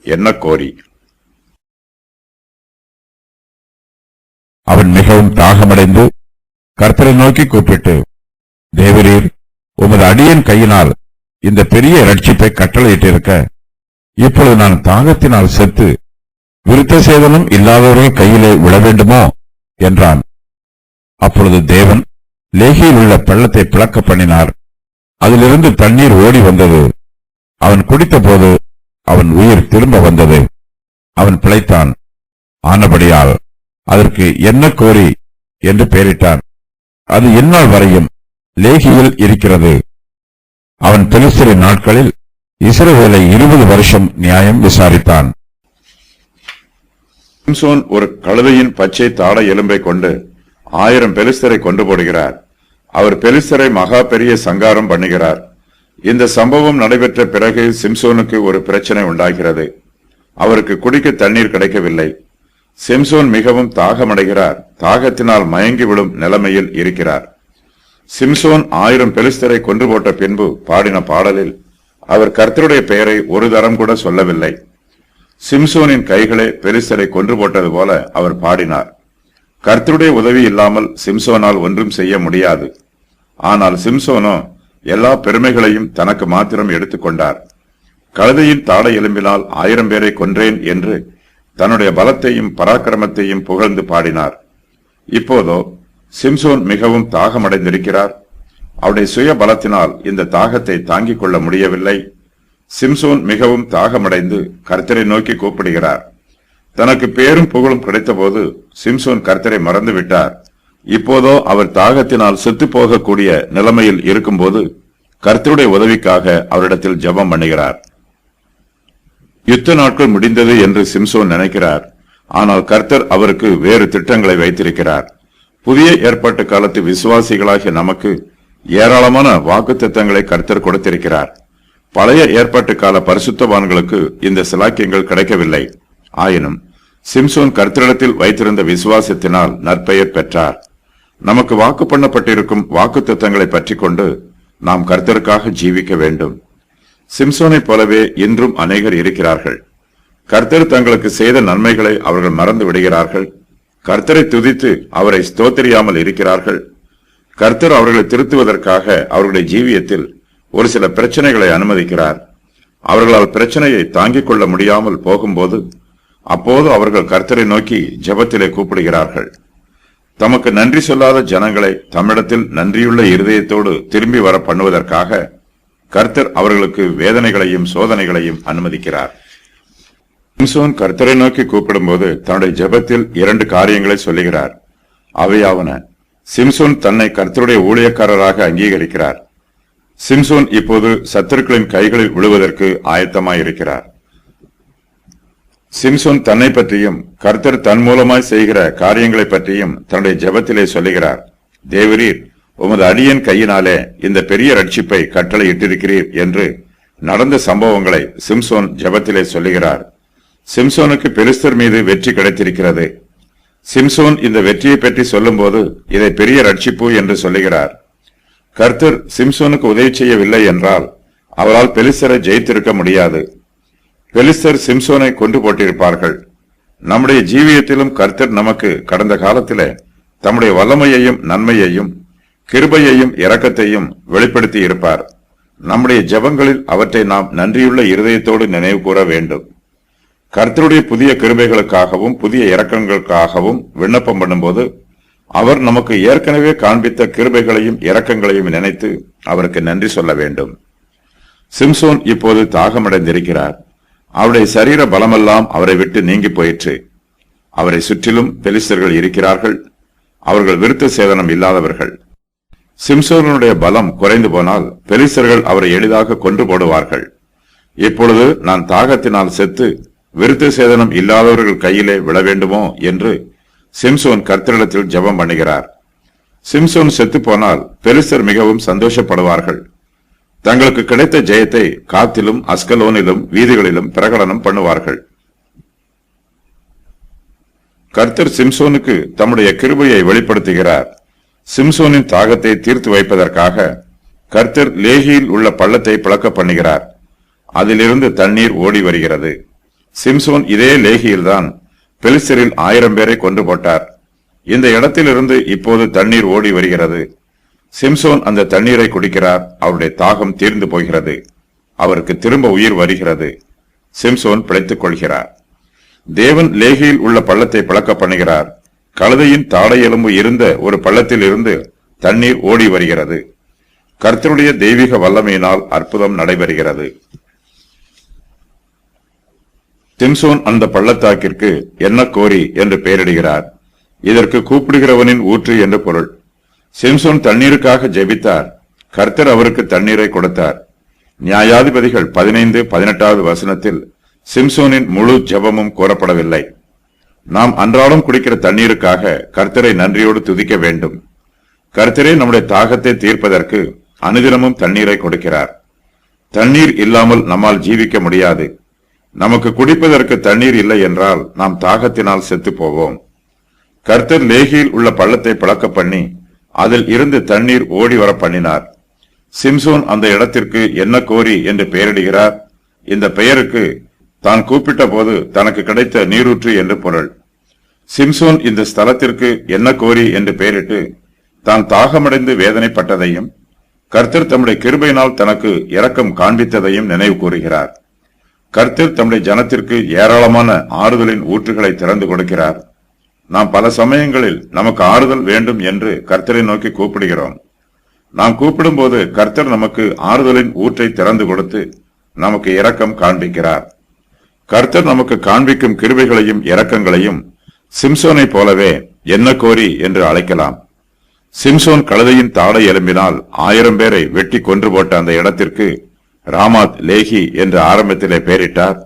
என்ன கோரி. அவன் மிகவும் தாகமடைந்து கர்த்தரை நோக்கி கூப்பிட்டு, தேவரீர், உமது அடியேன் கையினால் இந்த பெரிய இரட்சிப்பை கட்டளையிட்டிருக்க, இப்பொழுது நான் தாகத்தினால் செத்து விருத்த சேதனம் இல்லாதவர்கள் கையிலே விழ வேண்டுமோ என்றான். அப்பொழுது தேவன் லேகியில் உள்ள பள்ளத்தை பிளக்க பண்ணினார். அதிலிருந்து தண்ணீர் ஓடி வந்தது. அவன் குடித்தபோது அவன் உயிர் திரும்ப வந்தது. அவன் பிழைத்தான். ஆனபடியால் அதற்கு என்ன கோரி என்று பெயரிட்டான். அது இந்நாள் வரையும் லேகியில் இருக்கிறது. அவன் பெலிஸ்தரின் நாட்களில் இஸ்ரவேலை 20 வருஷம் நியாயம் விசாரித்தான். சிம்சோன் ஒரு கழுதையின் பச்சை தாடை எலும்பை கொண்டு 1000 பெலிஸ்தரை கொண்டு போடுகிறார். அவர் பெலிஸ்தரை மகா பெரிய சங்காரம் பண்ணுகிறார். இந்த சம்பவம் நடைபெற்ற பிறகு சிம்சோனுக்கு ஒரு பிரச்சனை உண்டாகிறது. அவருக்கு குடிக்க தண்ணீர் கிடைக்கவில்லை. சிம்சோன் மிகவும் தாகமடைகிறார். தாகத்தினால் மயங்கி விடும் நிலைமையில் இருக்கிறார். சிம்சோன் 1000 பெலிஸ்தரை கொன்று போட்ட பின்பு பாடின பாடலில் அவர் கர்த்தருடைய பெயரை ஒரு தரம் கூட சொல்லவில்லை. சிம்சோனின் கைகளே பெலிஸ்தரை கொன்று போட்டது போல அவர் பாடினார். கர்த்தருடைய உதவி இல்லாமல் சிம்சோனால் ஒன்றும் செய்ய முடியாது. ஆனால் சிம்சோனோ எல்லா பெருமைகளையும் தனக்கு மாத்திரம் எடுத்துக்கொண்டார். கழுதையின் தாடை எலும்பினால் 1000 பேரை கொன்றேன் என்று தன்னுடைய பலத்தையும் பராக்கிரமத்தையும் புகழ்ந்து பாடினார். இப்போதோ சிம்சோன் மிகவும் தாகமடைந்திருக்கிறார். அவருடைய சுய பலத்தினால் இந்த தாகத்தை தாங்கிக் கொள்ள முடியவில்லை. சிம்சோன் மிகவும் தாகமடைந்து கர்த்தரை நோக்கி கூப்பிடுகிறார். தனக்கு பேரும் புகழும் கிடைத்த போது சிம்சோன் கர்த்தரை மறந்து விட்டார். இப்போதோ அவர் தாகத்தினால் செத்து போகக்கூடிய நிலைமையில் இருக்கும்போது கர்த்தருடைய உதவிக்காக அவரிடத்தில் ஜெபம் பண்ணுகிறார். யுத்த நாட்கள் முடிந்தது என்று சிம்சோன் நினைக்கிறார். ஆனால் கர்த்தர் அவருக்கு வேறு திட்டங்களை வைத்திருக்கிறார். புதிய ஏற்பாட்டு காலத்து விசுவாசிகளாகிய நமக்கு ஏராளமான வாக்குத்தத்தங்களை கர்த்தர் கொடுத்திருக்கிறார். பழைய ஏற்பாட்டு கால பரிசுத்தவான்களுக்கு இந்த சிலாக்கியங்கள் கிடைக்கவில்லை. ஆயினும் சிம்சோன் கர்த்தரிடத்தில் வைத்திருந்த விசுவாசத்தினால் நற்பெயர் பெற்றார். நமக்கு வாக்கு பண்ணப்பட்டிருக்கும் வாக்குத்தத்தங்களை பற்றி கொண்டு நாம் கர்த்தருக்காக ஜீவிக்க வேண்டும். சிம்சோனை போலவே இன்றும் அநேகர் இருக்கிறார்கள். கர்த்தர் தங்களுக்கு செய்த நன்மைகளை அவர்கள் மறந்து விடுகிறார்கள். கர்த்தரை துதித்து அவரை ஸ்தோத்திரியாமல் இருக்கிறார்கள். கர்த்தர் அவர்களை திருத்துவதற்காக அவர்களுடைய ஜீவியத்தில் ஒரு சில பிரச்சனைகளை அனுமதிக்கிறார். அவர்களால் பிரச்சனையை தாங்கிக் கொள்ள முடியாமல் போகும்போது அப்போது அவர்கள் கர்த்தரை நோக்கி ஜெபத்திலே கூப்பிடுகிறார்கள். தமக்கு நன்றி சொல்லாத ஜனங்களை தம்மிடத்தில் நன்றியுள்ள இருதயத்தோடு திரும்பி வர பண்ணுவதற்காக கர்த்தர் அவர்களுக்கு வேதனைகளையும் சோதனைகளையும் அனுமதிக்கிறார். சிம்சோன் கர்த்தரை நோக்கி கூப்பிடும்போது தன்னுடைய ஜெபத்தில் 2 காரியங்களை சொல்லுகிறார். அவையாவன, சிம்சோன் தன்னை கர்த்தருடைய ஊழியக்காரராக அங்கீகரிக்கிறார். சிம்சோன் இப்போது சத்துருக்களின் கைகளில் விழுவதற்கு ஆயத்தமாயிருக்கிறார். சிம்சோன் தன்னை பற்றியும் கர்த்தர் தன் மூலமாய் செய்கிற காரியங்களை பற்றியும் தன்னுடைய ஜெபத்திலே சொல்லுகிறார். தேவரீர், உமது அடியேன் கையினாலே இந்த பெரிய ரட்சிப்பை கட்டளை இட்டிருக்கிறீர் என்று நடந்த சம்பவங்களை சிம்சோன் ஜெபத்திலே சொல்லுகிறார். சிம்சோனுக்கு பெலிஸ்தர் மீது வெற்றி கிடைத்திருக்கிறது. சிம்சோன் இந்த வெற்றியை பற்றி சொல்லும்போது இதை பெரிய ரட்சிப்பு என்று சொல்லுகிறார். கர்த்தர் சிம்சோனுக்கு உதவி செய்யவில்லை என்றால் அவரால் பெலிஸ்தரை ஜெயித்திருக்க முடியாது. பெலிஸ்தர் சிம்சோனை கொண்டு போட்டிருப்பார்கள். நம்முடைய ஜீவியத்திலும் கர்த்தர் நமக்கு கடந்த காலத்திலே தம்முடைய வல்லமையையும் நன்மையையும் கிருபையையும் இரக்கத்தையும் வெளிப்படுத்தி இருப்பார். நம்முடைய ஜெபங்களில் அவற்றை நாம் நன்றியுள்ள இருதயத்தோடு நினைவு கூற வேண்டும். கர்த்தருடைய புதிய கிருபைகளுக்காகவும் புதிய இரக்கங்களுக்காகவும் விண்ணப்பம் பண்ணும்போது அவர் நமக்கு ஏற்கனவே காண்பித்த கிருபைகளையும் இரக்கங்களையும் நினைத்து அவருக்கு நன்றி சொல்ல வேண்டும். சிம்சோன் இப்போது தாகமடைந்திருக்கிறார். அவருடைய சரீர பலமெல்லாம் அவரை விட்டு நீங்கி போயிற்று. அவரை சுற்றிலும் பெலிஸ்தர்கள் இருக்கிறார்கள். அவர்கள் விருத்த சேதனம் இல்லாதவர்கள். சிம்சோனுடைய பலம் குறைந்து போனால் பெலிஸ்தர்கள் அவரை எளிதாக கொன்று போடுவார்கள். இப்பொழுது நான் தாகத்தினால் செத்து விருத்த சேதனம் இல்லாதவர்கள் கையிலே விழ வேண்டுமோ என்று சிம்சோன் கர்த்தரிடத்தில் ஜெபம் பண்ணுகிறார். சிம்சோன் செத்து போனால் பெலிஸ்தர் மிகவும் சந்தோஷப்படுவார்கள். தங்களுக்கு கிடைத்த ஜெயத்தை காத்திலும் அஸ்கலோனிலும் வீதிகளிலும் பிரகடனம் பண்ணுவார்கள். கர்த்தர் சிம்சோனுக்கு தம்முடைய கிருபையை வெளிப்படுத்துகிறார். சிம்சோனின் தாகத்தை தீர்த்து வைப்பதற்காக கர்த்தர் லேகியில் உள்ள பள்ளத்தை பிளக்க பண்ணுகிறார். அதிலிருந்து தண்ணீர் ஓடி வருகிறது. சிம்சோன் இதே லேகியில்தான் பெலிஸ்தரில் 1000 பேரை கொண்டு போட்டார். இந்த இடத்திலிருந்து இப்போது தண்ணீர் ஓடி வருகிறது. சிம்சோன் அந்த தண்ணீரை குடிக்கிறார். அவருடைய தாகம் தீர்ந்து போகிறது. அவருக்கு திரும்ப உயிர் வருகிறது. சிம்சோன் பிழைத்துக் கொள்கிறார். தேவன் லேகியில் உள்ள பள்ளத்தை பிளக்க பண்ணுகிறார். கழுதையின் தாடை எலும்பு இருந்த ஒரு பள்ளத்தில் இருந்து தண்ணீர் ஓடி வருகிறது. கர்த்தருடைய தெய்வீக வல்லமையினால் அற்புதம் நடைபெறுகிறது. சிம்சோன் அந்த பள்ளத்தாக்கிற்கு என்ன கோரி என்று பெயரிடுகிறார். இதற்கு கூப்பிடுகிறவனின் ஊற்று என்று பொருள். சிம்சோன் தண்ணீருக்காக ஜெபித்தார். கர்த்தர் அவருக்கு தண்ணீரை கொடுத்தார். நியாயாதிபதிகள் 15-18 வசனத்தில் சிம்சோனின் முழு ஜெபமும் கூறப்படவில்லை. நாம் அன்றாடம் குடிக்கிற தண்ணீருக்காக கர்த்தரை நன்றியோடு துதிக்க வேண்டும். கர்த்தரே நம்முடைய தாகத்தை தீர்ப்பதற்கு அனுதினமும் தண்ணீரை கொடுக்கிறார். தண்ணீர் இல்லாமல் நம்மால் ஜீவிக்க முடியாது. நமக்கு குடிப்பதற்கு தண்ணீர் இல்லை என்றால் நாம் தாகத்தினால் செத்து போவோம். கர்த்தர் லேகியில் உள்ள பள்ளத்தை பிளக்க பண்ணி அதில் இருந்து தண்ணீர் ஓடி வர பண்ணினார். சிம்சோன் அந்த இடத்திற்கு என்ன கோரி என்று பெயரிடுகிறார். இந்த பெயருக்கு தான் கூப்பிட்ட போது தனக்கு கிடைத்த நீரூற்று என்று பொருள். சிம்சோன் இந்த ஸ்தலத்திற்கு என்ன கோரி என்று பெயரிட்டு தான் தாகமடைந்து வேதனைப்பட்டதையும் கர்த்தர் தம்முடைய கிருபையினால் தனக்கு இரக்கம் காண்பித்ததையும் நினைவு கூறுகிறார். கர்த்தர் தம்முடைய ஜனத்திற்கு ஏராளமான ஆறுதலின் ஊற்றுகளை திறந்து கொடுக்கிறார். நாம் பல சமயங்களில் நமக்கு ஆறுதல் வேண்டும் என்று கர்த்தரை நோக்கி கூப்பிடுகிறோம். நாம் கூப்பிடும் போது கர்த்தர் நமக்கு ஆறுதலின் ஊற்றை திறந்து கொடுத்து நமக்கு இரக்கம் காண்பிக்கிறார். கர்த்தர் நமக்கு காண்பிக்கும் கிருபைகளையும் இரக்கங்களையும் சிம்சோனை போலவே என்ன கோரி என்று அழைக்கலாம். சிம்சோன் கழுதையின் தாடை எலும்பினால் 1000 பேரை வெட்டி கொன்று போட்ட அந்த இடத்திற்கு ராமாத் லேகி என்று ஆரம்பத்திலே பெயரிட்டார்.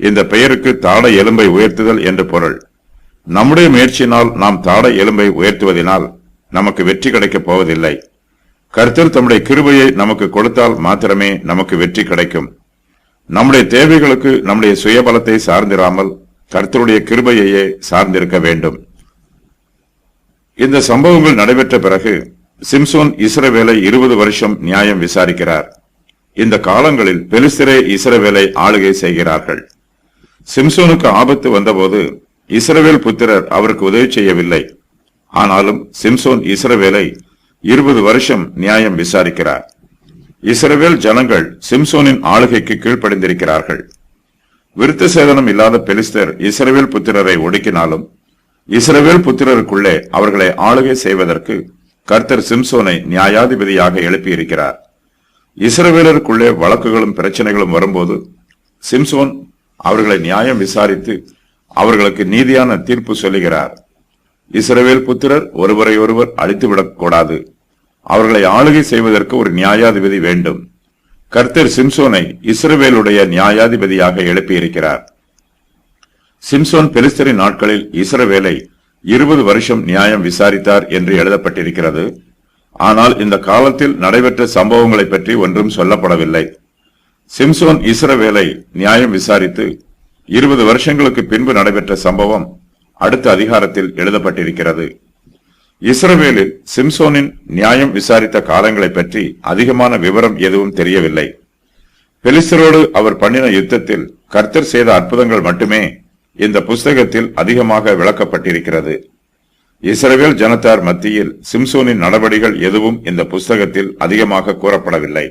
இந்த பெயருக்கு தாடை எலும்பை உயர்த்துதல் என்று பொருள். நம்முடைய முயற்சியினால் நாம் தாடை எலும்பை உயர்த்துவதனால் நமக்கு வெற்றி கிடைக்கப் போவதில்லை. கர்த்தர் தம்முடைய கிருபையை நமக்கு கொடுத்தால் மாத்திரமே நமக்கு வெற்றி கிடைக்கும். நம்முடைய தேவைகளுக்கு நம்முடைய சுயபலத்தை சார்ந்திராமல் கர்த்தருடைய கிருபையையே சார்ந்திருக்க வேண்டும். இந்த சம்பவங்கள் நடைபெற்ற பிறகு சிம்சோன் இஸ்ரவேலை 20 வருஷம் நியாயம் விசாரிக்கிறார். இந்த காலங்களில் பெலிஸ்தரே இஸ்ரவேலை ஆளுகை செய்கிறார்கள். சிம்சோனுக்கு ஆபத்து வந்தபோது இஸ்ரவேல் புத்திரர் அவருக்கு உதவி செய்யவில்லை. ஆனாலும் சிம்சோன் இஸ்ரவேலை 20 வருஷம் நியாயம் விசாரிக்கிறார். இஸ்ரவேல் ஜனங்கள் சிம்சோனின் ஆளுகைக்கு கீழ்ப்படிந்திருக்கிறார்கள். விருத்த சேதனம் இல்லாத பெலிஸ்தர் இஸ்ரவேல் புத்திரரை ஒடுக்கினாலும் இஸ்ரவேல் புத்திரருக்குள்ளே அவர்களை ஆளுகை செய்வதற்கு கர்த்தர் சிம்சோனை நியாயாதிபதியாக எழுப்பியிருக்கிறார். இஸ்ரவேலருக்குள்ளே வழக்குகளும் பிரச்சனைகளும் வரும்போது சிம்சோன் அவர்களை நியாயம் விசாரித்து அவர்களுக்கு நீதியான தீர்ப்பு சொல்லுகிறார். இஸ்ரவேல் புத்திரர் ஒருவரை ஒருவர் அழித்துவிடக் கூடாது. அவர்களை ஆளுகை செய்வதற்கு ஒரு நியாயாதிபதி வேண்டும். கர்த்தர் சிம்சோனை இஸ்ரவேலுடைய நியாயாதிபதியாக எழுப்பியிருக்கிறார். சிம்சோன் பெலிஸ்தரின் நாட்களில் இஸ்ரவேலை 20 வருஷம் நியாயம் விசாரித்தார் என்று எழுதப்பட்டிருக்கிறது. ஆனால் இந்த காலத்தில் நடைபெற்ற சம்பவங்களை பற்றி ஒன்றும் சொல்லப்படவில்லை. சிம்சோன் இஸ்ரவேலை நியாயம் விசாரித்து 20 வருஷங்களுக்கு பின்பு நடைபெற்ற சம்பவம் அடுத்த அதிகாரத்தில் எழுதப்பட்டிருக்கிறது. இஸ்ரவேலில் சிம்சோனின் நியாயம் விசாரித்த காலங்களை பற்றி அதிகமான விவரம் எதுவும் தெரியவில்லை. பெலிஸ்தரோடு அவர் பண்ணின யுத்தத்தில் கர்த்தர் செய்த அற்புதங்கள் மட்டுமே இந்த புஸ்தகத்தில் அதிகமாக விளக்கப்பட்டிருக்கிறது. இஸ்ரவேல் ஜனத்தார் மத்தியில் சிம்சோனின் நடவடிக்கைகள் எதுவும் இந்த புஸ்தகத்தில் அதிகமாக கூறப்படவில்லை.